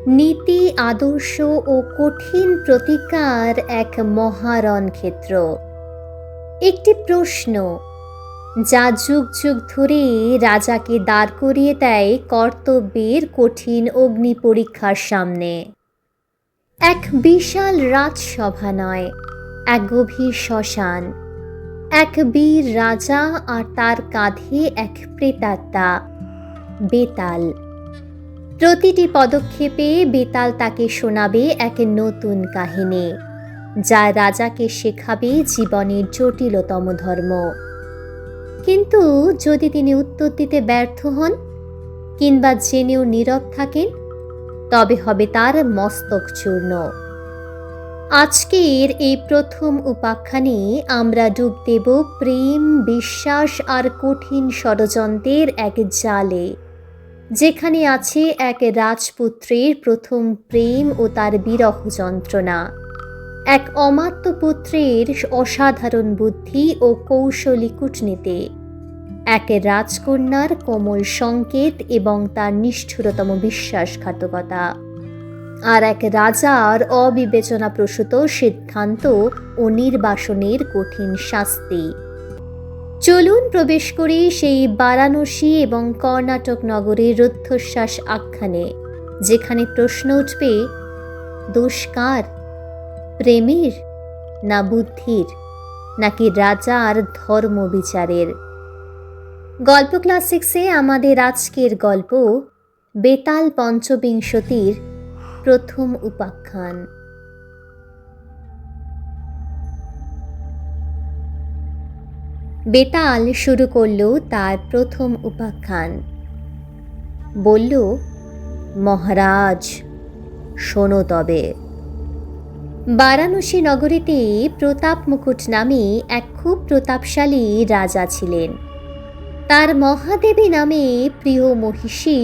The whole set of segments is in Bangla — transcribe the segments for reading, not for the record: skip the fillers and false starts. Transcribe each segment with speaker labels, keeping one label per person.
Speaker 1: নীতি, আদর্শ ও কঠিন প্রতিজ্ঞার এক মহারণক্ষেত্র। একটি প্রশ্ন যা যুগ যুগ ধরে রাজাকে দাঁড় করিয়ে দেয় কর্তব্যের কঠিন অগ্নি পরীক্ষার সামনে। এক বিশাল রাজসভা নয়, এক গভীর শ্মশান, এক বীর রাজা আর তার কাঁধে এক প্রেতাত্মা, বেতাল। প্রতিটি পদক্ষেপে বেতাল তাকে শোনাবে এক নতুন কাহিনী, যা রাজাকে শেখাবে জীবনের জটিলতম ধর্ম। কিন্তু যদি তিনি উত্তর দিতে ব্যর্থ হন কিংবা জেনেও নীরব থাকেন, তবে হবে তার মস্তক চূর্ণ। আজকের এই প্রথম উপাখ্যানে আমরা ডুব দেব প্রেম, বিশ্বাস আর কঠিন ষড়যন্ত্রের এক জালে, যেখানে আছে এক রাজপুত্রের প্রথম প্রেম ও তার বিরহ যন্ত্রণা, এক অমাত্য পুত্রের অসাধারণ বুদ্ধি ও কৌশলী কূটনীতি, এক রাজকন্যার কোমল সংকেত এবং তার নিষ্ঠুরতম বিশ্বাসঘাতকতা, আর এক রাজার অবিবেচনাপ্রসূত সিদ্ধান্ত ও নির্বাসনের কঠিন শাস্তি। চলুন প্রবেশ করি সেই বারাণসী এবং কর্ণাটক নগরের রুদ্ধশ্বাস আখ্যানে, যেখানে প্রশ্ন উঠবে, দোষ কার? প্রেমের, না বুদ্ধির, নাকি রাজার ধর্ম বিচারের? গল্প ক্লাস 6-এ আমাদের আজকের গল্প বেতাল পঞ্চবিংশতির প্রথম উপাখ্যান। বেতাল শুরু করল তার প্রথম উপাখ্যান। বলল, মহারাজ শোনো তবে। বারাণসী নগরীতে প্রতাপ মুকুট নামে এক খুব প্রতাপশালী রাজা ছিলেন। তার মহাদেবী নামে প্রিয় মহিষী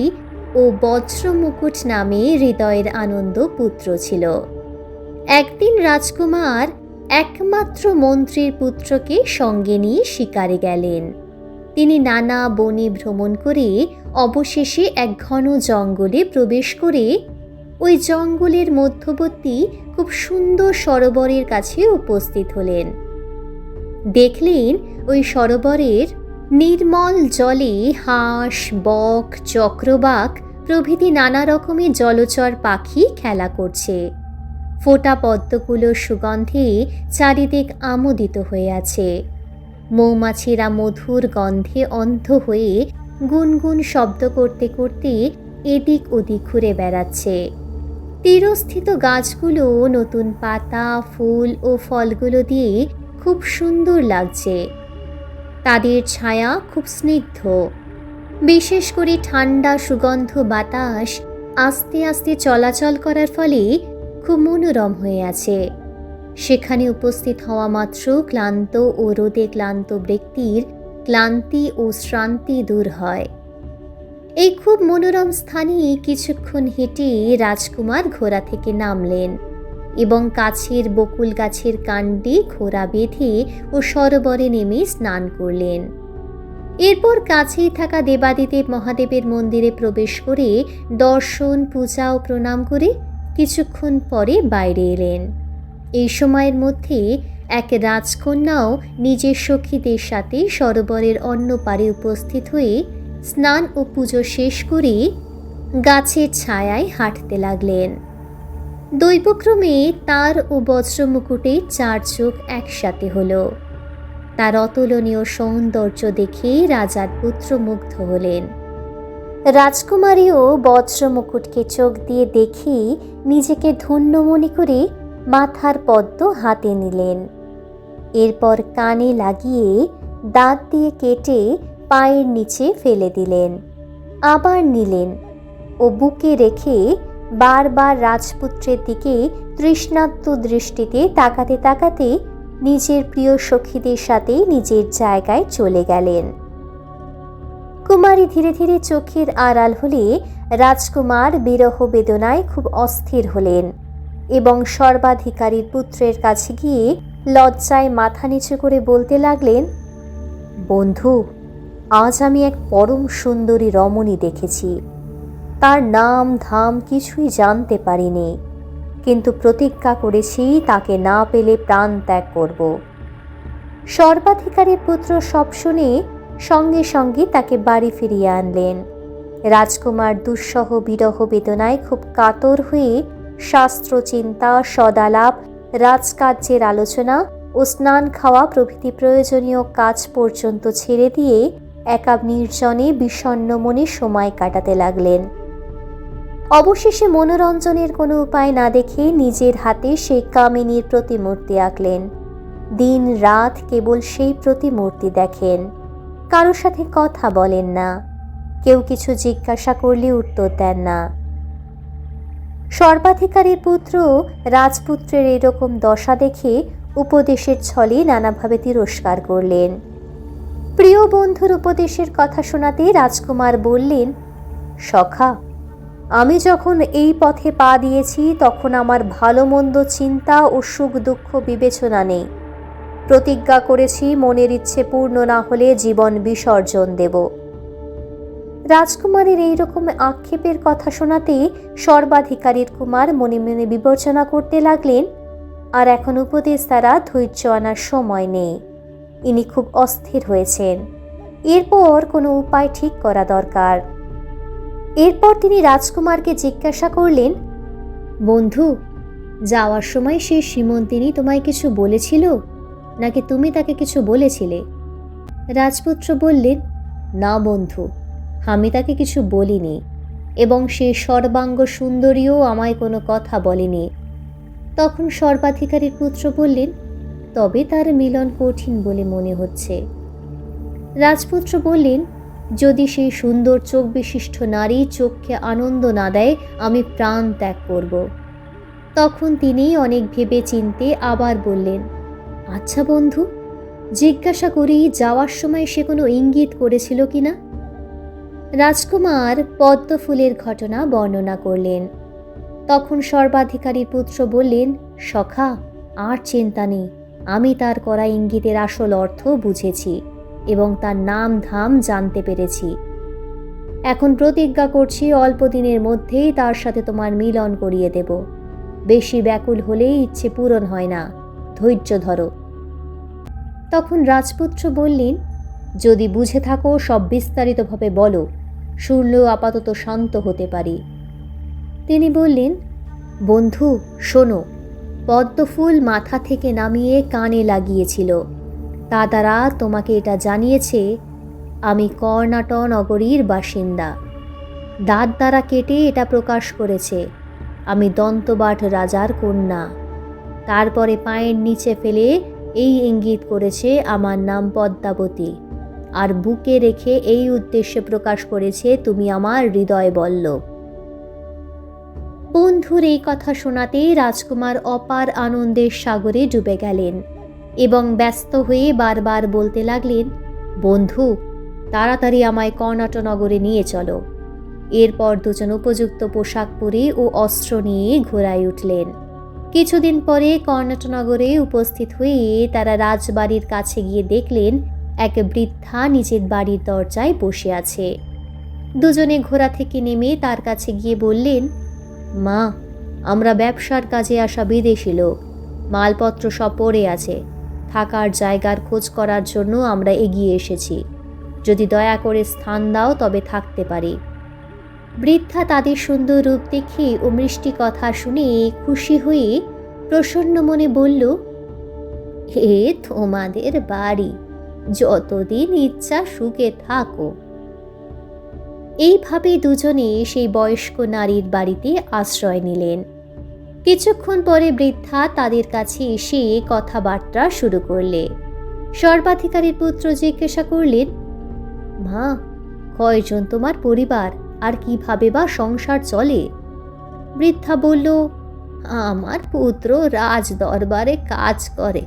Speaker 1: ও বজ্রমুকুট নামে হৃদয়ের আনন্দ পুত্র ছিল। একদিন রাজকুমার একমাত্র মন্ত্রীর পুত্রকে সঙ্গে নিয়ে শিকারে গেলেন। তিনি নানা বনে ভ্রমণ করে অবশেষে এক ঘন জঙ্গলে প্রবেশ করে ওই জঙ্গলের মধ্যবর্তী খুব সুন্দর সরোবরের কাছে উপস্থিত হলেন। দেখলেন ওই সরোবরের নির্মল জলে হাঁস, বক, চক্রবাক প্রভৃতি নানা রকমের জলচর পাখি খেলা করছে। ফোটা পদ্মগুলোর সুগন্ধে চারিদিক আমোদিত হয়ে আছে। মৌমাছিরা মধুর গন্ধে অন্ধ হয়ে গুনগুন শব্দ করতে করতে এদিক ওদিক ঘুরে বেড়াচ্ছে। তীরস্থিত গাছগুলো নতুন পাতা, ফুল ও ফলগুলো দিয়ে খুব সুন্দর লাগছে। তাদের ছায়া খুব স্নিগ্ধ। বিশেষ করে ঠান্ডা সুগন্ধ বাতাস আস্তে আস্তে চলাচল করার ফলে খুব মনোরম হয়ে আছে। সেখানে উপস্থিত হওয়া মাত্র ক্লান্ত ও রোদে ক্লান্ত ব্যক্তির ক্লান্তি ও শ্রান্তি দূর হয়। এই খুব মনোরম স্থানে কিছুক্ষণ হেঁটে রাজকুমার ঘোড়া থেকে নামলেন এবং কাছের বকুল গাছের কাণ্ডে ঘোড়া বেঁধে ও সরোবরে নেমে স্নান করলেন। এরপর কাছেই থাকা দেবাদিদেব মহাদেবের মন্দিরে প্রবেশ করে দর্শন, পূজা ও প্রণাম করে কিছুক্ষণ পরে বাইরে এলেন। এই সময়ের মধ্যে এক রাজকন্যাও নিজের সখীদের সাথে সরোবরের অন্য পারে উপস্থিত হয়ে স্নান ও পুজো শেষ করে গাছের ছায়ায় হাঁটতে লাগলেন। দৈবক্রমে তার ও বজ্রমুকুটে 4 চোখ একসাথে হলো। তার অতুলনীয় সৌন্দর্য দেখে রাজার পুত্র মুগ্ধ হলেন। রাজকুমারীও বজ্রমুকুটকে চোখ দিয়ে দেখে নিজেকে ধন্য মনে করে মাথার পদ্ম হাতে নিলেন। এরপর কানে লাগিয়ে দাঁত দিয়ে কেটে পায়ের নিচে ফেলে দিলেন। আবার নিলেন ও বুকে রেখে বারবার রাজপুত্রের দিকে তৃষ্ণার্ত দৃষ্টিতে তাকাতে তাকাতে নিজের প্রিয় সখীদের সাথে নিজের জায়গায় চলে গেলেন। কুমারী ধীরে ধীরে চোখের আড়াল হলে রাজকুমার বিরহ বেদনায় খুব অস্থির হলেন এবং সর্বাধিকারীর পুত্রের কাছে গিয়ে লজ্জায় মাথা নিচু করে বলতে লাগলেন, বন্ধু, আজ আমি এক পরম সুন্দরী রমণী দেখেছি। তার নাম ধাম কিছুই জানতে পারিনি, কিন্তু প্রতিজ্ঞা করেছি তাকে না পেলে প্রাণ ত্যাগ করব। সর্বাধিকারীর পুত্র সব শুনে সঙ্গে সঙ্গে তাকে বাড়ি ফিরিয়ে আনলেন। রাজকুমার দুঃসহ বিরহ বেদনায় খুব কাতর হয়ে শাস্ত্র চিন্তা, সদালাপ, রাজকার্যের আলোচনা ও স্নান খাওয়া প্রভৃতি প্রয়োজনীয় কাজ পর্যন্ত ছেড়ে দিয়ে একা নির্জনে বিষণ্ণ মনে সময় কাটাতে লাগলেন। অবশেষে মনোরঞ্জনের কোনো উপায় না দেখে নিজের হাতে সেই কামিনীর প্রতিমূর্তি আঁকলেন। দিন রাত কেবল সেই প্রতিমূর্তি দেখেন, কারোর সাথে কথা বলেন না, কেউ কিছু জিজ্ঞাসা করলে উত্তর দেন না। সর্বাধিকারীর পুত্র রাজপুত্রের এরকম দশা দেখে উপদেশের ছলে নানাভাবে তিরস্কার করলেন। প্রিয় বন্ধুর উপদেশের কথা শোনাতে রাজকুমার বললেন, সখা, আমি যখন এই পথে পা দিয়েছি তখন আমার ভালো মন্দ চিন্তা ও সুখ দুঃখ বিবেচনা নেই। প্রতিজ্ঞা করেছি মনের ইচ্ছে পূর্ণ না হলে জীবন বিসর্জন দেব। রাজকুমারের এইরকম আক্ষেপের কথা শোনাতে সর্বাধিকারীর কুমার মনে মনে বিবেচনা করতে লাগলেন, আর এখন উপদেশ দ্বারা ধৈর্য আনার সময় নেই। ইনি খুব অস্থির হয়েছেন, এরপর কোনো উপায় ঠিক করা দরকার। এরপর তিনি রাজকুমারকে জিজ্ঞাসা করলেন, বন্ধু, যাওয়ার সময় সেই সীমন্তিনী তোমায় কিছু বলেছিল, নাকি তুমি তাকে কিছু বলেছিলে? রাজপুত্র বললেন, না বন্ধু, আমি তাকে কিছু বলিনি, এবং সে সর্বাঙ্গ সুন্দরীও আমায় কোনো কথা বলেনি। তখন সর্বাধিকারীর পুত্র বললেন, তবে তার মিলন কঠিন বলে মনে হচ্ছে। রাজপুত্র বললেন, যদি সেই সুন্দর চোখ বিশিষ্ট নারী চোখকে আনন্দ না দেয়, আমি প্রাণ ত্যাগ করব। তখন তিনি অনেক ভেবে চিনতে আবার বললেন, আচ্ছা বন্ধু, জিজ্ঞাসা করি যাওয়ার সময় সে কোনো ইঙ্গিত করেছিল কিনা? রাজকুমার পদ্মফুলের ঘটনা বর্ণনা করলেন। তখন সর্বাধিকারীর পুত্র বললেন, সখা, আর চিন্তা নেই, আমি তার করা ইঙ্গিতের আসল অর্থ বুঝেছি এবং তার নাম ধাম জানতে পেরেছি। এখন প্রতিজ্ঞা করছি অল্প দিনের মধ্যেই তার সাথে তোমার মিলন করিয়ে দেব। বেশি ব্যাকুল হলেই ইচ্ছে পূরণ হয় না, ধৈর্য ধরো। তখন রাজপুত্র বললেন, যদি বুঝে থাকো সব বিস্তারিতভাবে বলো, শুনলেও আপাতত শান্ত হতে পারি। তিনি বললেন, বন্ধু শোনো, পদ্মফুল মাথা থেকে নামিয়ে কানে লাগিয়েছিল, তা দ্বারা তোমাকে এটা জানিয়েছে আমি কর্ণাট নগরীর বাসিন্দা। দাঁত দ্বারা কেটে এটা প্রকাশ করেছে আমি দন্তবাট রাজার কন্যা। তারপরে পায়ের নিচে ফেলে এই ইঙ্গিত করেছে আমার নাম পদ্মাবতী, আর বুকে রেখে এই উদ্দেশ্যে প্রকাশ করেছে তুমি আমার হৃদয় বল্লভ। বন্ধুর এই কথা শোনাতে রাজকুমার অপার আনন্দের সাগরে ডুবে গেলেন এবং ব্যস্ত হয়ে বারবার বলতে লাগলেন, বন্ধু, তাড়াতাড়ি আমায় কর্ণাট নগরে নিয়ে চলো। এরপর দুজন উপযুক্ত পোশাক পরে ও অস্ত্র নিয়ে ঘোড়ায় উঠলেন। কিছুদিন পরে কর্ণাট নগরে উপস্থিত হয়ে তারা রাজবাড়ির কাছে গিয়ে দেখলেন এক বৃদ্ধা নিজের বাড়ির দরজায় বসে আছে। দুজনে ঘোড়া থেকে নেমে তার কাছে গিয়ে বললেন, মা, আমরা ব্যবসার কাজে আসা বিদেশি লোক, মালপত্র সব পড়ে আছে, থাকার জায়গার খোঁজ করার জন্য আমরা এগিয়ে এসেছি। যদি দয়া করে স্থান দাও তবে থাকতে পারি। বৃদ্ধা তাদের সুন্দর রূপ দেখে ও মিষ্টি কথা শুনে খুশি হয়ে প্রসন্ন মনে বলল, এ তোমাদের বাড়ি, যতদিন ইচ্ছা সুখে থাকো। এইভাবে দুজনে সেই বয়স্ক নারীর বাড়িতে আশ্রয় নিলেন। কিছুক্ষণ পরে বৃদ্ধা তাদের কাছে এসে কথাবার্তা শুরু করলে। সর্বাধিকারীর পুত্র জিজ্ঞাসা করলেন, মা, কয়জন তোমার পরিবার, আর কিভাবে বা সংসার চলে? বৃদ্ধা বলল, আমার পুত্র রাজ দরবারে কাজ করে,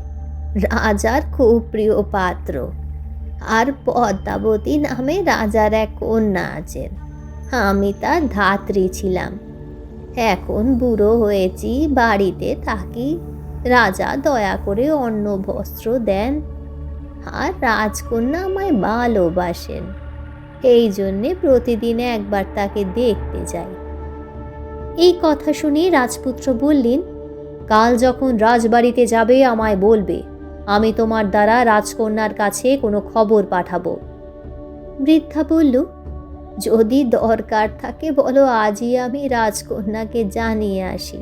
Speaker 1: রাজার খুব প্রিয় পাত্র, আর পদ্মাবতী নামে রাজার এক কন্যা আছেন। আমি তার ধাত্রী ছিলাম। এখন বুড়ো হয়েছি, বাড়িতে থাকি। রাজা দয়া করে অন্ন বস্ত্র দেন, আর রাজকন্যা আমায় ভালোবাসেন। এই জন্যে প্রতিদিন একবার তাকে দেখতে যাই। এই কথা শুনে রাজপুত্র বললেন, কাল যখন রাজবাড়িতে যাবে আমায় বলবে, আমি তোমার দ্বারা রাজকন্যার কাছে কোনো খবর পাঠাবো। বৃদ্ধা বলল, যদি দরকার থাকে বলো, আজই আমি রাজকন্যাকে জানিয়ে আসি।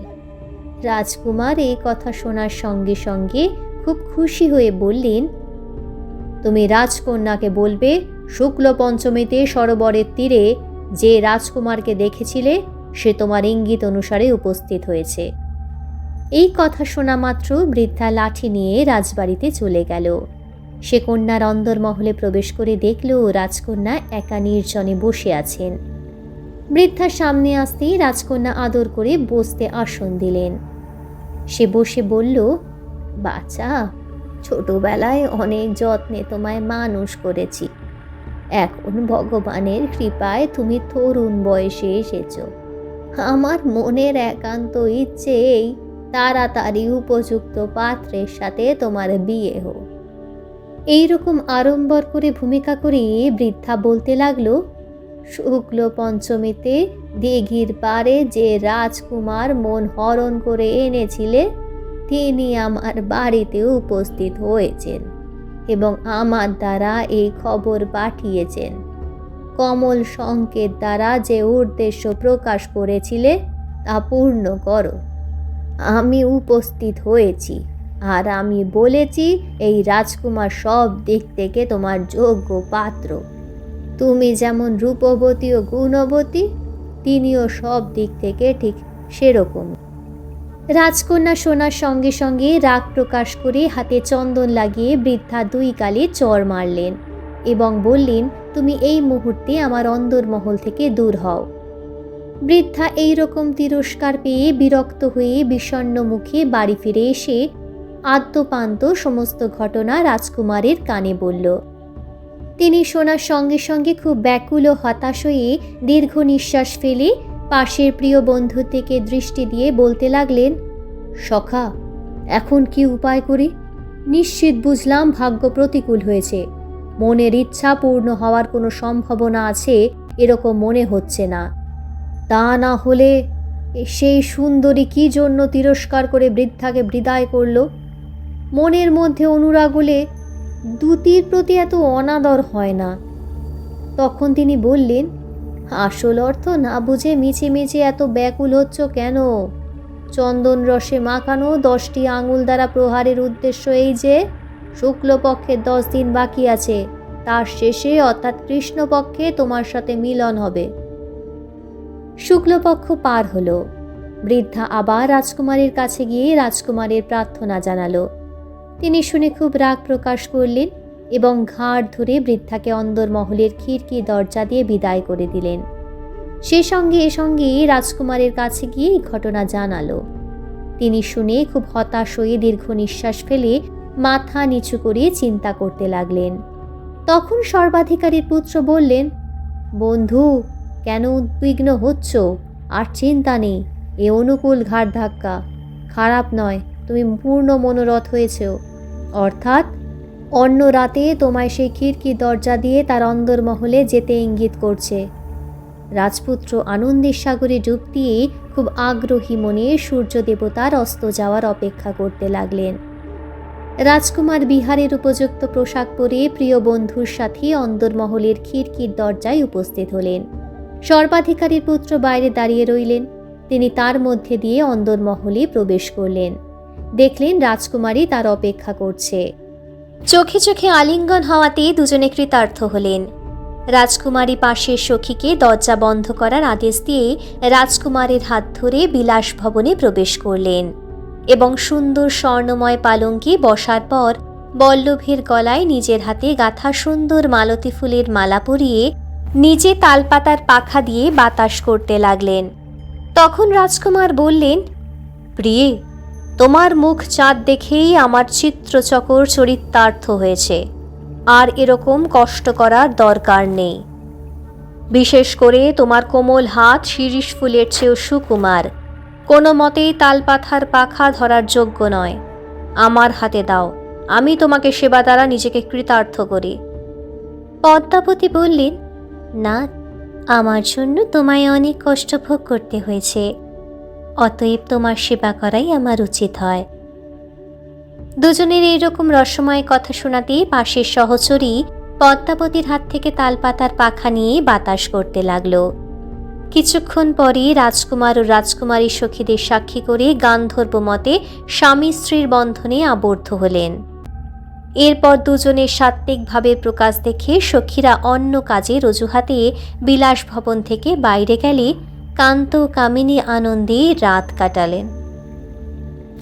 Speaker 1: রাজকুমার এই কথা শোনার সঙ্গে সঙ্গে খুব খুশি হয়ে বললেন, তুমি রাজকন্যাকে বলবে শুক্ল পঞ্চমীতে সরোবরের তীরে যে রাজকুমারকে দেখেছিলে সে তোমার ইঙ্গিত অনুসারে উপস্থিত হয়েছে। এই কথা শোনা মাত্র বৃদ্ধা লাঠি নিয়ে রাজবাড়িতে চলে গেল। সে কন্যার অন্দরমহলে প্রবেশ করে দেখল রাজকন্যা একা নির্জনে বসে আছেন। বৃদ্ধার সামনে আসতেই রাজকন্যা আদর করে বসতে আসন দিলেন। সে বসে বলল, বাচ্চা, ছোটবেলায় অনেক যত্নে তোমায় মানুষ করেছি। এখন ভগবানের কৃপায় তুমি তরুণ বয়সে এসেছ। আমার মনের একান্ত ইচ্ছে এই তাড়াতাড়ি উপযুক্ত পাত্রের সাথে তোমার বিয়ে হোক। এইরকম আড়ম্বর করে ভূমিকা করে বৃদ্ধা বলতে লাগলো, শুক্ল পঞ্চমীতে দিঘির পাড়ে যে রাজকুমার মন হরণ করে এনেছিলে তিনি আমার বাড়িতে উপস্থিত হয়েছেন এবং আমার দ্বারা এই খবর পাঠিয়েছেন। কমল সংকেত দ্বারা যে উদ্দেশ্য প্রকাশ করেছিলে তা পূর্ণ করো। আমি উপস্থিত হয়েছি, আর আমি বলেছি এই রাজকুমার সব দিক থেকে তোমার যোগ্য পাত্র। তুমি যেমন রূপবতী ও গুণবতী, তিনিও সব দিক থেকে ঠিক সেরকম। রাজকন্যা শোনার সঙ্গে সঙ্গে রাগ প্রকাশ করে হাতে চন্দন লাগিয়ে বৃদ্ধা দুই গালে চড় মারলেন এবং বললেন, তুমি এই মুহূর্তে আমার অন্দরমহল থেকে দূর হও। বৃদ্ধা এই রকম তিরস্কার পেয়ে বিরক্ত হয়ে বিষণ্ণ মুখে বাড়ি ফিরে এসে আদ্যপান্ত সমস্ত ঘটনা রাজকুমারের কানে বলল। তিনি শোনার সঙ্গে সঙ্গে খুব ব্যাকুল ও হতাশ হয়ে দীর্ঘ নিঃশ্বাস ফেলে পাশের প্রিয় বন্ধুর দিকে দৃষ্টি দিয়ে বলতে লাগলেন, সখা, এখন কি উপায় করি? নিশ্চিত বুঝলাম ভাগ্য প্রতিকূল হয়েছে। মনের ইচ্ছা পূর্ণ হওয়ার কোনো সম্ভাবনা আছে এরকম মনে হচ্ছে না। তা না হলে সেই সুন্দরী কি জন্য তিরস্কার করে বৃদ্ধাকে বিদায় করল? মনের মধ্যে অনুরাগ হলে দ্যুতির প্রতি এত অনাদর হয় না। তখন তিনি বললেন, আসল অর্থ না বুঝে মিছে মিছে এত ব্যাকুল হচ্ছ কেন? চন্দন রসে মাখানো 10টি আঙুল দ্বারা প্রহারের উদ্দেশ্য এই যে শুক্লপক্ষের 10 দিন বাকি আছে, তার শেষে অর্থাৎ কৃষ্ণপক্ষে তোমার সাথে মিলন হবে। শুক্লপক্ষ পার হলো। বৃদ্ধা আবার রাজকুমারীর কাছে গিয়ে রাজকুমারের প্রার্থনা জানালো। তিনি শুনে খুব রাগ প্রকাশ করলেন এবং ঘাড় ধরে বৃদ্ধাকে অন্দরমহলের খিড়কি দরজা দিয়ে বিদায় করে দিলেন। সে সঙ্গে রাজকুমারের কাছে গিয়ে এই ঘটনা জানালো। তিনি শুনে খুব হতাশ হয়ে দীর্ঘ নিঃশ্বাস ফেলে মাথা নিচু করে চিন্তা করতে লাগলেন। তখন সর্বাধিকারীর পুত্র বললেন, বন্ধু, কেন উদ্বিগ্ন হচ্ছ? আর চিন্তা নেই, এ অনুকূল ঘাট ধাক্কা, খারাপ নয়। তুমি পূর্ণ মনোরথ হয়েছ, অর্থাৎ অন্য রাতে তোমায় সেই খিড়কি দরজা দিয়ে তার অন্দরমহলে যেতে ইঙ্গিত করছে। রাজপুত্র আনন্দের সাগরে ডুব দিয়ে খুব আগ্রহী মনে সূর্য দেবতার অস্ত যাওয়ার অপেক্ষা করতে লাগলেন। রাজকুমার বিহারের উপযুক্ত পোশাক পরে প্রিয় বন্ধুর সাথে অন্দরমহলের খিড়কির দরজায় উপস্থিত হলেন। সর্বাধিকারীর পুত্র বাইরে দাঁড়িয়ে রইলেন। তিনি তার মধ্যে দিয়ে অন্দরমহলে প্রবেশ করলেন। দেখলেন রাজকুমারী তার অপেক্ষা করছে। চোখে চোখে আলিঙ্গন হওয়াতে দুজনে কৃতার্থ হলেন। রাজকুমারী পাশের সখীকে দরজা বন্ধ করার আদেশ দিয়ে রাজকুমারের হাত ধরে বিলাস ভবনে প্রবেশ করলেন এবং সুন্দর স্বর্ণময় পালঙ্কে বসার পর বল্লভীর গলায় নিজের হাতে গাঁথা সুন্দর মালতী ফুলের মালা পরিয়ে নিজে তালপাতার পাখা দিয়ে বাতাস করতে লাগলেন। তখন রাজকুমার বললেন, প্রিয়ে, তোমার মুখ চাঁদ দেখেই আমার চিত্রচকর চরিতার্থ হয়েছে। আর এরকম কষ্ট করার দরকার নেই। বিশেষ করে তোমার কোমল হাত শিরীষ ফুলের চেয়েও সুকুমার, কোনো মতেই তালপাতার পাখা ধরার যোগ্য নয়। আমার হাতে দাও, আমি তোমাকে সেবা দ্বারা নিজেকে কৃতার্থ করি। পদ্মাবতী বললেন, না, আমার জন্য তোমায় অনেক কষ্ট ভোগ করতে হয়েছে, অতএব তোমার সেবা করাই আমার উচিত হয়। দুজনের এইরকম রসময় কথা শোনাতেই পাশের সহচরী পদ্মাবতীর হাত থেকে তালপাতার পাখা নিয়ে বাতাস করতে লাগলো। কিছুক্ষণ পরই রাজকুমার ও রাজকুমারী সখীদের সাক্ষী করে গান্ধর্ব মতে স্বামী স্ত্রীর বন্ধনে আবদ্ধ হলেন। এরপর দুজনের সাত্ত্বিক ভাবের প্রকাশ দেখে সখীরা অন্য কাজে অজুহাতে বিলাস ভবন থেকে বাইরে গেলে কান্ত কামিনী আনন্দে রাত কাটালেন।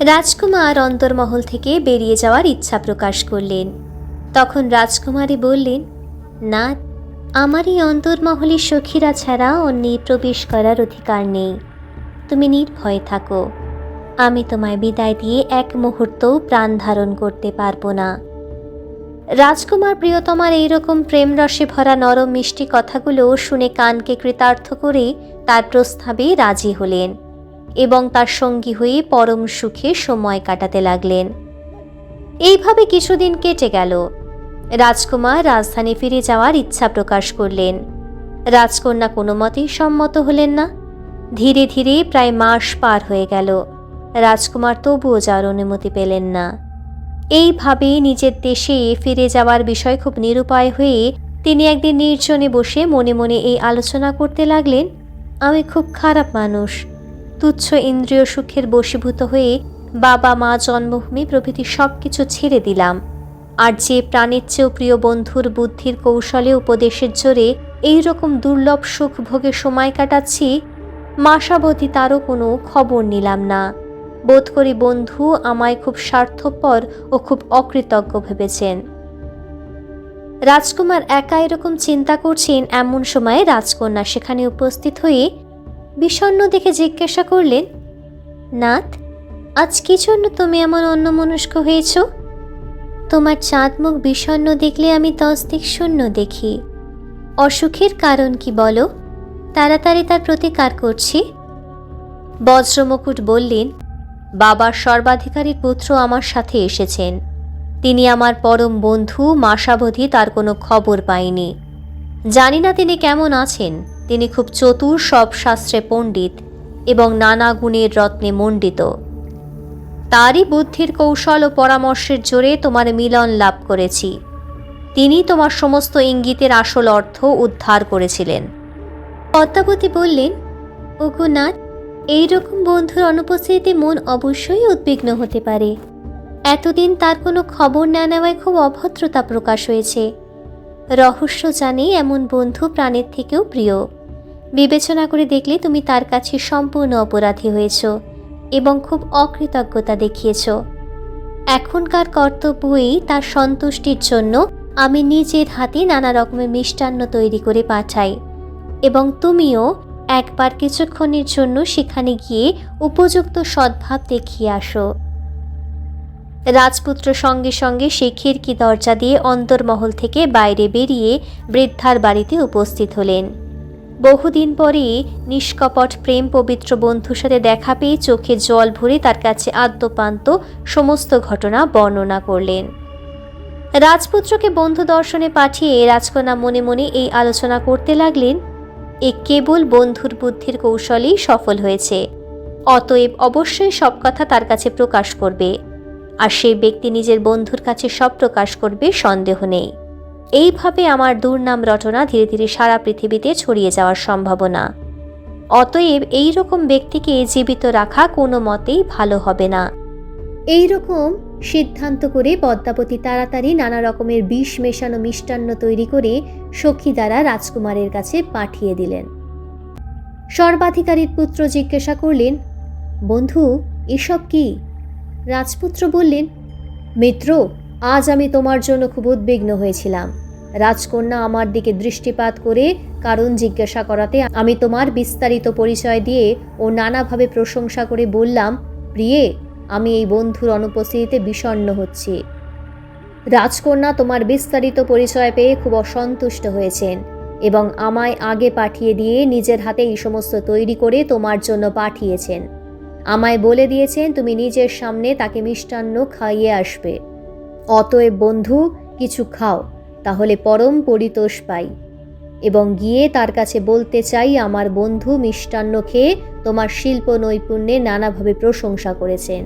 Speaker 1: রাজকুমার অন্তর্মহল থেকে বেরিয়ে যাওয়ার ইচ্ছা প্রকাশ করলেন। তখন রাজকুমারী বললেন, না, আমার এই অন্তর্মহলে সখীরা ছাড়া অন্যে প্রবেশ করার অধিকার নেই। তুমি নির্ভয়ে থাকো, আমি তোমায় বিদায় দিয়ে এক মুহূর্তও প্রাণ ধারণ করতে পারবো না। রাজকুমার প্রিয়তমার এইরকম প্রেম রসে ভরা নরম মিষ্টি কথাগুলো শুনে কানকে কৃতার্থ করে তার প্রস্তাবে রাজি হলেন এবং তার সঙ্গী হয়ে পরম সুখে সময় কাটাতে লাগলেন। এইভাবে কিছুদিন কেটে গেল। রাজকুমার রাজধানী ফিরে যাওয়ার ইচ্ছা প্রকাশ করলেন। রাজকন্যা কোনো মতেই সম্মত হলেন না। ধীরে ধীরে প্রায় মাস পার হয়ে গেল। রাজকুমার তবুও যাওয়ার অনুমতি পেলেন না। এইভাবে নিজের দেশে ফিরে যাওয়ার বিষয় খুব নিরুপায় হয়ে তিনি একদিন নির্জনে বসে মনে মনে এই আলোচনা করতে লাগলেন, আমি খুব খারাপ মানুষ। তুচ্ছ ইন্দ্রিয় সুখের বশীভূত হয়ে বাবা মা জন্মভূমি প্রভৃতি সব কিছু ছেড়ে দিলাম, আর যে প্রাণের চেয়েও প্রিয় বন্ধুর বুদ্ধির কৌশলে উপদেশের জোরে এইরকম দুর্লভ সুখ ভোগে সময় কাটাচ্ছি, মাসাবধি তারও কোনো খবর নিলাম না। বোধ করি বন্ধু আমায় খুব স্বার্থপর ও খুব অকৃতজ্ঞ ভেবেছেন। রাজকুমার একা এরকম চিন্তা করছেন এমন সময়ে রাজকন্যা সেখানে উপস্থিত হয়ে বিষণ্ণ দেখে জিজ্ঞাসা করলেন, নাথ, আজ কি জন্য তুমি এমন অন্যমনস্ক হয়েছ? তোমার চাঁদ মুখ বিষণ্ণ দেখলে আমি 10 দিক শূন্য দেখি। অসুখের কারণ কি বলো, তাড়াতাড়ি তার প্রতিকার করছি। বজ্রমুকুট বললেন, বাবার সর্বাধিকারীর পুত্র আমার সাথে এসেছেন। তিনি আমার পরম বন্ধু, মাসাবধি তার কোনো খবর পাইনি। জানি না তিনি কেমন আছেন। তিনি খুব চতুর, সব শাস্ত্রে পণ্ডিত এবং নানা গুণের রত্নে মণ্ডিত। তারই বুদ্ধির কৌশল ও পরামর্শের জোরে তোমার মিলন লাভ করেছি। তিনি তোমার সমস্ত ইঙ্গিতের আসল অর্থ উদ্ধার করেছিলেন। পদ্মাবতী বললেন, ওগো নাথ, এইরকম বন্ধুর অনুপস্থিতিতে মন অবশ্যই উদ্বিগ্ন হতে পারে। এতদিন তার কোনো খবর না নেওয়ায় খুব অভদ্রতা প্রকাশ হয়েছে। রহস্য জানে এমন বন্ধু প্রাণের থেকেও প্রিয়। বিবেচনা করে দেখলে তুমি তার কাছে সম্পূর্ণ অপরাধী হয়েছ এবং খুব অকৃতজ্ঞতা দেখিয়েছ। এখনকার কর্তব্যই তার সন্তুষ্টির জন্য আমি নিজের হাতে নানা রকমের মিষ্টান্ন তৈরি করে পাঠাই, এবং তুমিও একবার কিছুক্ষণের জন্য সেখানে গিয়ে উপযুক্ত সদ্ভাব দেখিয়ে আসো। রাজপুত্র সঙ্গে সঙ্গে সেই খিড়কি দরজা দিয়ে অন্তর্মহল থেকে বাইরে বেরিয়ে বৃদ্ধার বাড়িতে উপস্থিত হলেন। বহুদিন পরে নিষ্কপট প্রেম পবিত্র বন্ধুর সাথে দেখা পেয়ে চোখে জল ভরে তার কাছে আদ্যপান্ত সমস্ত ঘটনা বর্ণনা করলেন। রাজপুত্রকে বন্ধু দর্শনে পাঠিয়ে রাজকন্যা মনে মনে এই আলোচনা করতে লাগলেন, এ কেবল বন্ধুর বুদ্ধির কৌশলেই সফল হয়েছে, অতএব অবশ্যই সব কথা তার কাছে প্রকাশ করবে, আর সেই ব্যক্তি নিজের বন্ধুর কাছে সব প্রকাশ করবে, সন্দেহ নেই। এইভাবে আমার দুর্নাম রটনা ধীরে ধীরে সারা পৃথিবীতে ছড়িয়ে যাওয়ার সম্ভাবনা। অতএব এই রকম ব্যক্তিকে জীবিত রাখা কোনো মতেই ভালো হবে না। এই রকম সিদ্ধান্ত করে পদ্মাবতী তাড়াতাড়ি নানা রকমের বিষ মেশানো মিষ্টান্ন তৈরি করে সখী দ্বারা রাজকুমারের কাছে পাঠিয়ে দিলেন। সর্বাধিকারীর পুত্র জিজ্ঞাসা করলেন, বন্ধু, এসব কি? রাজপুত্র বললেন, মিত্র, আজ আমি তোমার জন্য খুব উদ্বিগ্ন হয়েছিলাম। রাজকন্যা আমার দিকে দৃষ্টিপাত করে কারণ জিজ্ঞাসা করাতে আমি তোমার বিস্তারিত পরিচয় দিয়ে ও নানাভাবে প্রশংসা করে বললাম, প্রিয়ে, আমি এই বন্ধুর অনুপস্থিতিতে বিষণ্ণ হচ্ছি। রাজকন্যা তোমার বিস্তারিত পরিচয় পেয়ে খুব অসন্তুষ্ট হয়েছেন এবং আমায় আগে পাঠিয়ে দিয়ে নিজের হাতে এই সমস্ত তৈরি করে তোমার জন্য পাঠিয়েছেন। আমায় বলে দিয়েছেন তুমি নিজের সামনে তাকে মিষ্টান্ন খাইয়ে আসবে। অতএব বন্ধু, কিছু খাও, তাহলে পরম পরিতোষ পাই। এবং গিয়ে তার কাছে বলতে চাই আমার বন্ধু মিষ্টান্ন খেয়ে তোমার শিল্প নৈপুণ্যে নানাভাবে প্রশংসা করেছেন।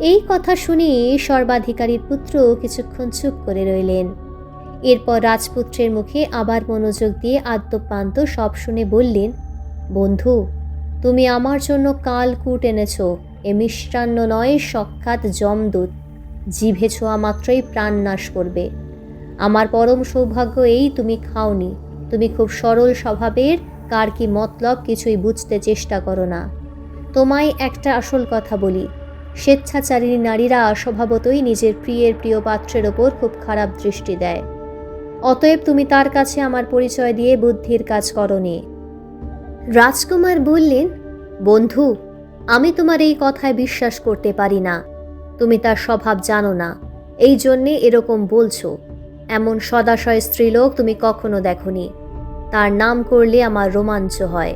Speaker 1: এই কথা শুনে সর্বাধিকারীর পুত্র কিছুক্ষণ চুপ করে রইলেন। এরপর রাজপুত্রের মুখে আবার মনোযোগ দিয়ে আদ্যপান্ত সব শুনে বললেন, বন্ধু, তুমি আমার জন্য কালকূট এনেছ। এ মিষ্টান্ন নয়, সাক্ষাৎ যমদূত, জিভে ছোঁয়া মাত্রই প্রাণ নাশ করবে। আমার পরম সৌভাগ্য এই তুমি খাওনি। তুমি খুব সরল স্বভাবের, কার কি মতলব কিছুই বুঝতে চেষ্টা করো না। তোমায় একটা আসল কথা বলি, স্বেচ্ছাচারিণী নারীরা স্বভাবতই নিজের প্রিয় পাত্রের ওপর খুব খারাপ দৃষ্টি দেয়। অতএব তুমি তার কাছে আমার পরিচয় দিয়ে বুদ্ধির কাজ করনি। রাজকুমার বললেন, বন্ধু, আমি তোমার এই কথায় বিশ্বাস করতে পারি না। তুমি তার স্বভাব জানো না, এই জন্যে এরকম বলছো। এমন সদাশয় স্ত্রীলোক তুমি কখনো দেখনি। তার নাম করলে আমার রোমাঞ্চ হয়,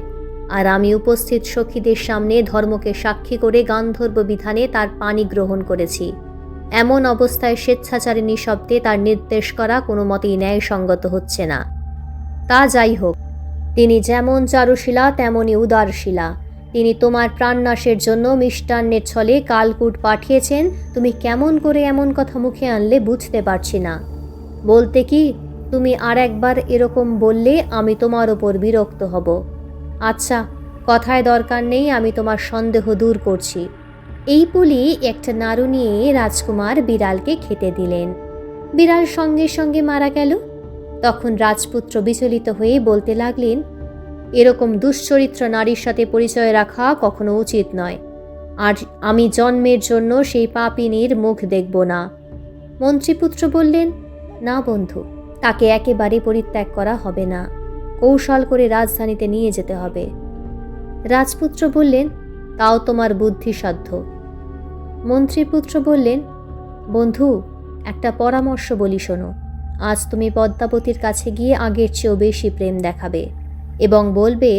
Speaker 1: আর আমি উপস্থিত সখীদের সামনে ধর্মকে সাক্ষী করে গান্ধর্ব বিধানে তার পানি গ্রহণ করেছি। এমন অবস্থায় স্বেচ্ছাচারিণী শব্দে তার নির্দেশ করা কোনো মতেই ন্যায়সঙ্গত হচ্ছে না। তা যাই হোক, তিনি যেমন চারুশীলা তেমনই উদারশীলা। তিনি তোমার প্রাণনাশের জন্য মিষ্টান্নের ছলে কালকূট পাঠিয়েছেন। তুমি কেমন করে এমন কথা মুখে আনলে বুঝতে পারছি না। বলতে কি, তুমি আর একবার এরকম বললে আমি তোমার ওপর বিরক্ত হব। আচ্ছা, কথায় দরকার নেই, আমি তোমার সন্দেহ দূর করছি। এই বলে একটা নাড়ু নিয়ে রাজকুমার বিড়ালকে খেতে দিলেন। বিড়াল সঙ্গে সঙ্গে মারা গেল। তখন রাজপুত্র বিচলিত হয়ে বলতে লাগলেন, এরকম দুশ্চরিত্র নারীর সাথে পরিচয় রাখা কখনো উচিত নয়। আর আমি জন্মের জন্য সেই পাপিনীর মুখ দেখব না। মন্ত্রীপুত্র বললেন, না বন্ধু, তাকে একেবারে পরিত্যাগ করা হবে না। কৌশল করে রাজধানীতে নিয়ে যেতে হবে। রাজপুত্র বললেন, তাও তোমার বুদ্ধিসাধ্য। মন্ত্রীপুত্র বললেন, বন্ধু, একটা পরামর্শ বলি শোনো। আজ তুমি পদ্মাবতীর কাছে গিয়ে আগের চেয়েও বেশি প্রেম দেখাবে এবং বলবে,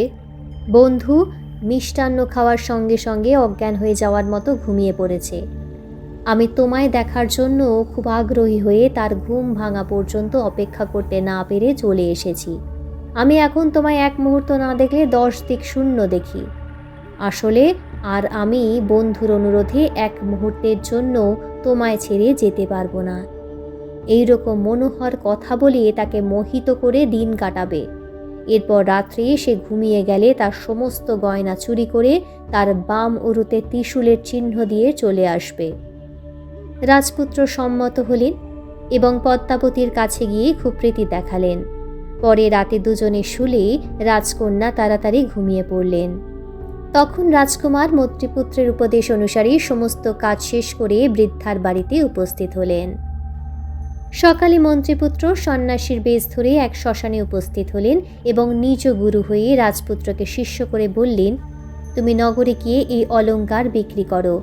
Speaker 1: বন্ধু মিষ্টান্ন খাওয়ার সঙ্গে সঙ্গে অজ্ঞান হয়ে যাওয়ার মতো ঘুমিয়ে পড়েছে। আমি তোমায় দেখার জন্য খুব আগ্রহী হয়ে তার ঘুম ভাঙা পর্যন্ত অপেক্ষা করতে না পেরে চলে এসেছি। আমি এখন তোমায় এক মুহূর্ত না দেখলে 10 দিক শূন্য দেখি। আসলে আর আমি বন্ধুর অনুরোধে এক মুহূর্তের জন্য তোমায় ছেড়ে যেতে পারবো না। এইরকম মনোহর কথা বলে তাকে মোহিত করে দিন কাটাবে। এরপর রাত্রে সে ঘুমিয়ে গেলে তার সমস্ত গয়না চুরি করে তার বাম উরুতে ত্রিশূলের চিহ্ন দিয়ে চলে আসবে। রাজপুত্র সম্মত হলেন এবং পদ্মাবতীর কাছে গিয়ে খুব প্রীতি দেখালেন। পরে রাতে দুজনে শুলে রাজকন্যা তাড়াতাড়ি ঘুমিয়ে পড়লেন। তখন রাজকুমার মন্ত্রীপুত্রের উপদেশ অনুসারে সমস্ত কাজ শেষ করে বৃদ্ধার বাড়িতে উপস্থিত হলেন। সকালে মন্ত্রীপুত্র সন্ন্যাসীর বেশ ধরে এক শ্মশানে উপস্থিত হলেন এবং নিজ গুরু হয়ে রাজপুত্রকে শিষ্য করে বললেন, তুমি নগরে গিয়ে এই অলংকার বিক্রি করো।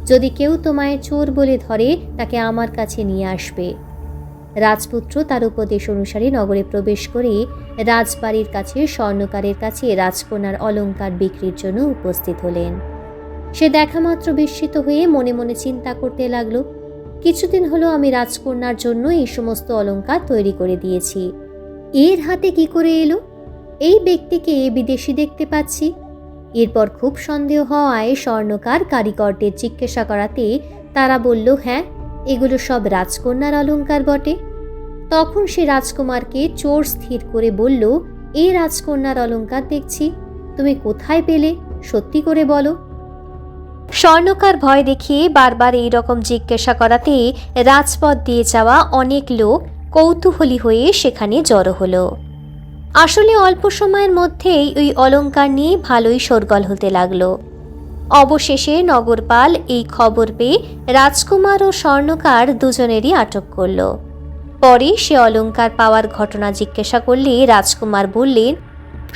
Speaker 1: যদি কেউ তোমায় চোর বলে ধরে তাকে আমার কাছে নিয়ে আসবে। রাজপুত্র তার উপদেশ অনুসারে নগরে প্রবেশ করে রাজবাড়ির কাছে স্বর্ণকারের কাছে রাজকন্যার অলংকার বিক্রির জন্য উপস্থিত হলেন। সে দেখামাত্র বিস্মিত হয়ে মনে মনে চিন্তা করতে লাগলো, কিছুদিন হলো আমি রাজকন্যার জন্য এই সমস্ত অলংকার তৈরি করে দিয়েছি। এর হাতে কি করে এলো? এই ব্যক্তিকে বিদেশি দেখতে পাচ্ছি। এরপর খুব সন্দেহ হওয়ায় স্বর্ণকার কারিগরদের জিজ্ঞাসা করাতে তারা বলল, হ্যাঁ, এগুলো সব রাজকন্যার অলংকার বটে। তখন সে রাজকুমারকে চোর স্থির করে বলল, এই রাজকন্যার অলংকার দেখছি, তুমি কোথায় পেলে? সত্যি করে বলো। স্বর্ণকার ভয় দেখিয়ে বারবার এই রকম জিজ্ঞাসা করাতে রাজপথ দিয়ে যাওয়া অনেক লোক কৌতূহলী হয়ে সেখানে জড়ো হলো। আসলে অল্প সময়ের মধ্যেই ওই অলংকার নিয়ে ভালোই শোরগোল হতে লাগলো। অবশেষে নগরপাল এই খবর পেয়ে রাজকুমার ও স্বর্ণকার দুজনেরই আটক করল। পরে সে অলংকার পাওয়ার ঘটনা জিজ্ঞাসা করলে রাজকুমার বললেন,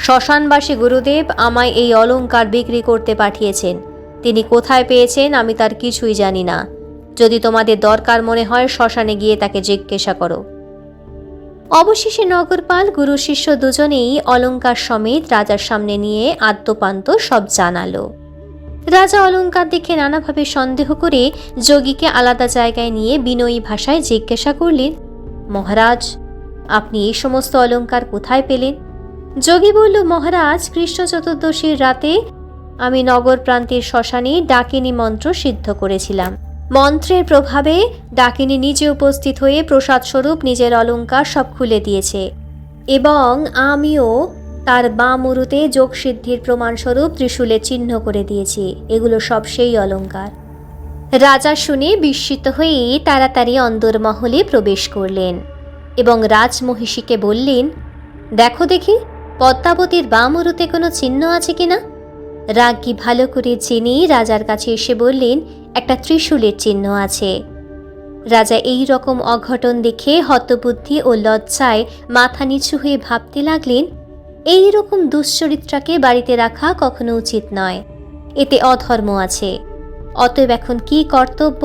Speaker 1: শ্মশানবাসী গুরুদেব আমায় এই অলংকার বিক্রি করতে পাঠিয়েছেন। তিনি কোথায় পেয়েছেন আমি তার কিছুই জানি না। যদি তোমাদের দরকার মনে হয় শ্মশানে গিয়ে তাকে জিজ্ঞাসা করো। অবশেষে নগরপাল গুরু শিষ্য দুজনেই অলংকার সমেত রাজার সামনে নিয়ে আদ্যপান্ত সব জানালো। রাজা অলংকার দেখে নানাভাবে সন্দেহ করে যোগীকে আলাদা জায়গায় নিয়ে বিনয়ী ভাষায় জিজ্ঞাসা করলেন, মহারাজ, আপনি এই সমস্ত অলংকার কোথায় পেলেন? যোগী বলল, মহারাজ, কৃষ্ণ চতুর্দশীর রাতে আমি নগর প্রান্তের শ্মশানে ডাকিনী মন্ত্র সিদ্ধ করেছিলাম। মন্ত্রের প্রভাবে ডাকিনী নিজে উপস্থিত হয়ে প্রসাদ স্বরূপ নিজের অলংকার সব খুলে দিয়েছে এবং আমিও তার বাম উরুতে যোগসিদ্ধির প্রমাণস্বরূপ ত্রিশূলের চিহ্ন করে দিয়েছি। এগুলো সব সেই অলংকার। রাজা শুনে বিস্মিত হয়ে তাড়াতাড়ি অন্দরমহলে প্রবেশ করলেন এবং রাজমহিষীকে বললেন, দেখো দেখি পদ্মাবতীর বাম উরুতে কোনো চিহ্ন আছে কিনা। রাজ্ঞী ভালো করে জেনে রাজার কাছে এসে বললেন, একটা ত্রিশূলের চিহ্ন আছে। রাজা এই রকম অঘটন দেখে হতবুদ্ধি ও লজ্জায় মাথা নিচু হয়ে ভাবতে লাগলেন, এই রকম দুশ্চরিত্রাকে বাড়িতে রাখা কখনো উচিত নয়, এতে অধর্ম আছে। অতএব এখন কি কর্তব্য,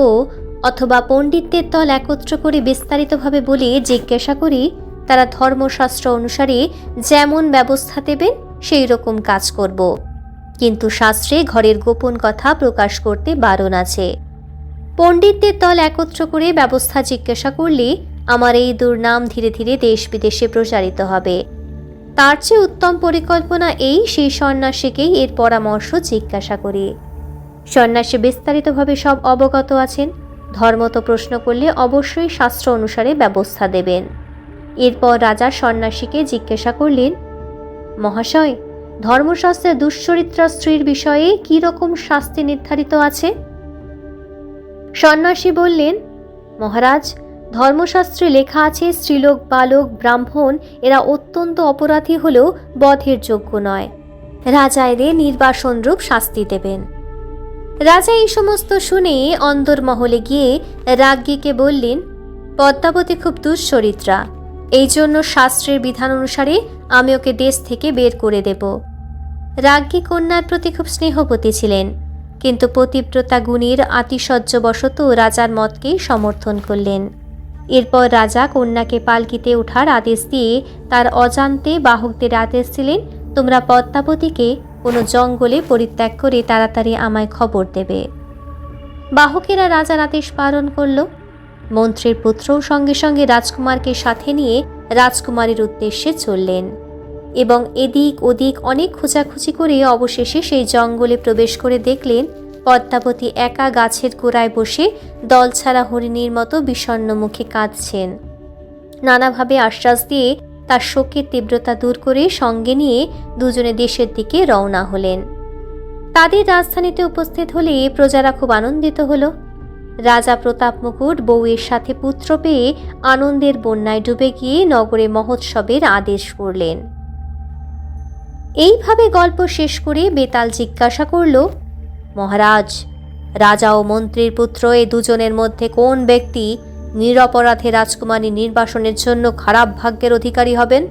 Speaker 1: অথবা পণ্ডিতদের দল একত্র করে বিস্তারিতভাবে বলে জিজ্ঞাসা করি, তারা ধর্মশাস্ত্র অনুসারে যেমন ব্যবস্থা দেবেন সেই রকম কাজ করব। কিন্তু শাস্ত্রে ঘরের গোপন কথা প্রকাশ করতে বারণ আছে। পণ্ডিতদের দল একত্র করে ব্যবস্থা জিজ্ঞাসা করলে আমার এই দুর্নাম ধীরে ধীরে দেশ বিদেশে প্রচারিত হবে। তার চেয়ে উত্তম পরিকল্পনা এই, সেই সন্ন্যাসীকেই এর পরামর্শ জিজ্ঞাসা করি। সন্ন্যাসী বিস্তারিতভাবে সব অবগত আছেন। ধর্মত প্রশ্ন করলে অবশ্যই শাস্ত্র অনুসারে ব্যবস্থা দেবেন। এরপর রাজা সন্ন্যাসীকে জিজ্ঞাসা করলেন, মহাশয়, ধর্মশাস্ত্রে দুশ্চরিত্রা স্ত্রীর বিষয়ে কি রকম শাস্তি নির্ধারিত আছে? সন্ন্যাসী বললেন, মহারাজ, ধর্মশাস্ত্রে লেখা আছে স্ত্রীলোক, বালক, ব্রাহ্মণ এরা অত্যন্ত অপরাধী হলেও বধের যোগ্য নয়। রাজা এদের নির্বাসনরূপ শাস্তি দেবেন। রাজা এই সমস্ত শুনে অন্দরমহলে গিয়ে রাজ্ঞীকে বললেন, পদ্মাবতী খুব দুশ্চরিত্রা, এই জন্য শাস্ত্রের বিধান অনুসারে আমি ওকে দেশ থেকে বের করে দেব। রাজ্ঞী কন্যার প্রতি খুব স্নেহবতী ছিলেন, কিন্তু পতিব্রতা গুণীর আতিশয্যবশত রাজার মতকেই সমর্থন করলেন। এরপর রাজা কন্যাকে পালকিতে ওঠার আদেশ দিয়ে তার অজান্তে বাহকদের আদেশ দিলেন, তোমরা পদ্মাবতীকে কোনো জঙ্গলে পরিত্যাগ করে তাড়াতাড়ি আমায় খবর দেবে। বাহকেরা রাজার আদেশ পালন করল। মন্ত্রীর পুত্রও সঙ্গে সঙ্গে রাজকুমারকে সাথে নিয়ে রাজকুমারীর উদ্দেশ্যে চললেন এবং এদিক ওদিক অনেক খোঁজাখুঁজি করে অবশেষে সেই জঙ্গলে প্রবেশ করে দেখলেন পদ্মাবতী একা গাছের গোড়ায় বসে দলছাড়া হরিণীর মতো বিষণ্ণ মুখে কাঁদছেন। নানাভাবে আশ্বাস দিয়ে তার শোকের তীব্রতা দূর করে সঙ্গে নিয়ে দুজনে দেশের দিকে রওনা হলেন। তাদের রাজধানীতে উপস্থিত হলে প্রজারা খুব আনন্দিত হল। রাজা প্রতাপ মুকুট বউয়ের সাথে পুত্র পেয়ে আনন্দের বন্যায় ডুবে গিয়ে নগরে মহোৎসবের আদেশ করলেন। এইভাবে গল্প শেষ করে বেতাল জিজ্ঞাসা করল, মহারাজ, রাজা ও মন্ত্রীর পুত্র এ দুজনের মধ্যে কোন ব্যক্তি নিরপরাধে রাজকুমারী নির্বাসনের জন্য খারাপ ভাগ্যের অধিকারী হবেন?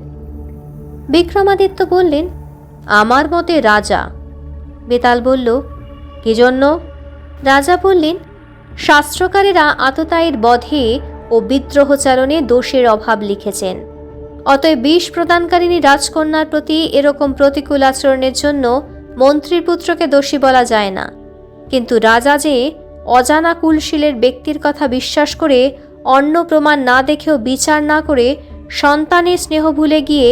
Speaker 1: বিক্রমাদিত্য বললেন, আমার মতে রাজা। বেতাল বলল, কি জন্য? রাজা বললেন, শাস্ত্রকারেরা আততায়ীর বধে ও বিদ্রোহচারণে দোষের অভাব লিখেছেন। অতএব বিষ প্রদানকারিণী রাজকন্যার প্রতি এরকম প্রতিকূল আচরণের জন্য মন্ত্রীর পুত্রকে দোষী বলা যায় না। কিন্তু রাজা যে অজানা কুলশীলের ব্যক্তির কথা বিশ্বাস করে অন্য প্রমাণ না দেখেও বিচার না করে সন্তানের স্নেহ ভুলে গিয়ে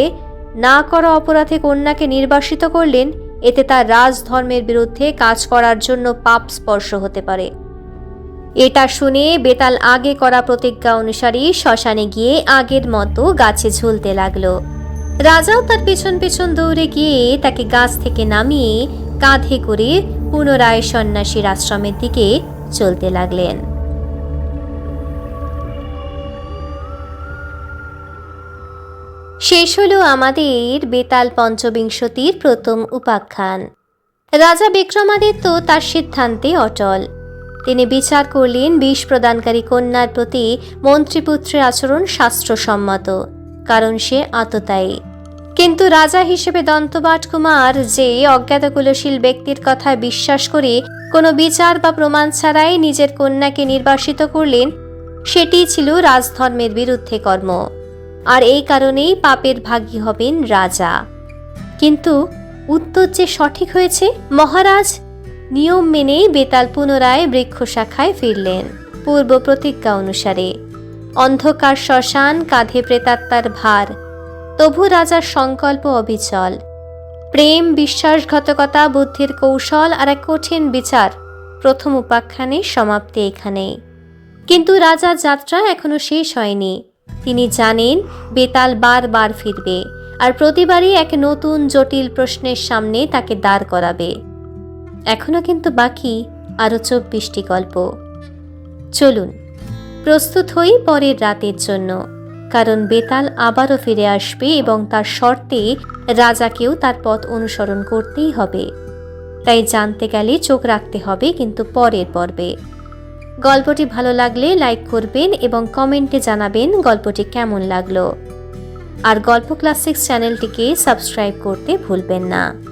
Speaker 1: না করা অপরাধে কন্যাকে নির্বাসিত করলেন, এতে তার রাজধর্মের বিরুদ্ধে কাজ করার জন্য পাপ স্পর্শ হতে পারে। এটা শুনে বেতাল আগে করা প্রতিজ্ঞা অনুসারে শ্মশানে গিয়ে আগের মতো গাছে ঝুলতে লাগলো। রাজাও তার পেছন পেছন দৌড়ে গিয়ে তাকে গাছ থেকে নামিয়ে কাঁধে করে পুনরায় সন্ন্যাসীর আশ্রমের দিকে চলতে লাগলেন। শেষ হলো আমাদের বেতাল পঞ্চবিংশতির প্রথম উপাখ্যান। রাজা বিক্রমাদিত্য তার সিদ্ধান্তে অটল। তিনি বিচার করলেন বিষ প্রদানকারী কন্যার প্রতি মন্ত্রীপুত্রের আচরণ শাস্ত্রসম্মত, কারণ সে আততায়ী। কিন্তু রাজা হিসেবে দন্তবাট কুমার যে অজ্ঞাত কুলশীল ব্যক্তির কথায় বিশ্বাস করে কোনো বিচার বা প্রমাণ ছাড়াই নিজের কন্যাকে নির্বাসিত করলেন, সেটি ছিল রাজধর্মের বিরুদ্ধে কর্ম, আর এই কারণেই পাপের ভাগী হবেন রাজা। কিন্তু উত্তর যে সঠিক হয়েছে। মহারাজ নিয়ম মেনেই বেতাল পুনরায় বৃক্ষ শাখায় ফিরলেন পূর্ব প্রতিজ্ঞা অনুসারে। অন্ধকার শ্মশান, কাঁধে প্রেতাত্মার ভার, তবু রাজার সংকল্প অবিচল। প্রেম, বিশ্বাসঘাতকতা, বুদ্ধির কৌশল আর এক কঠিন বিচার। প্রথম উপাখ্যানের সমাপ্তি এখানেই। কিন্তু রাজার যাত্রা এখনো শেষ হয়নি। তিনি জানেন বেতাল বারবার ফিরবে, আর প্রতিবারই এক নতুন জটিল প্রশ্নের সামনে তাকে দাঁড় করাবে। এখনো কিন্তু বাকি আরও 24টি গল্প। চলুন প্রস্তুত হই পরের রাতের জন্য, কারণ বেতাল আবারও ফিরে আসবে এবং তার শর্তে রাজাকেও তার পথ অনুসরণ করতেই হবে। তাই জানতে গেলে চোখ রাখতে হবে কিন্তু পরের পর্বে। গল্পটি ভালো লাগলে লাইক করবেন এবং কমেন্টে জানাবেন গল্পটি কেমন লাগলো। আর গল্প ক্লাসিক্স চ্যানেলটিকে সাবস্ক্রাইব করতে ভুলবেন না।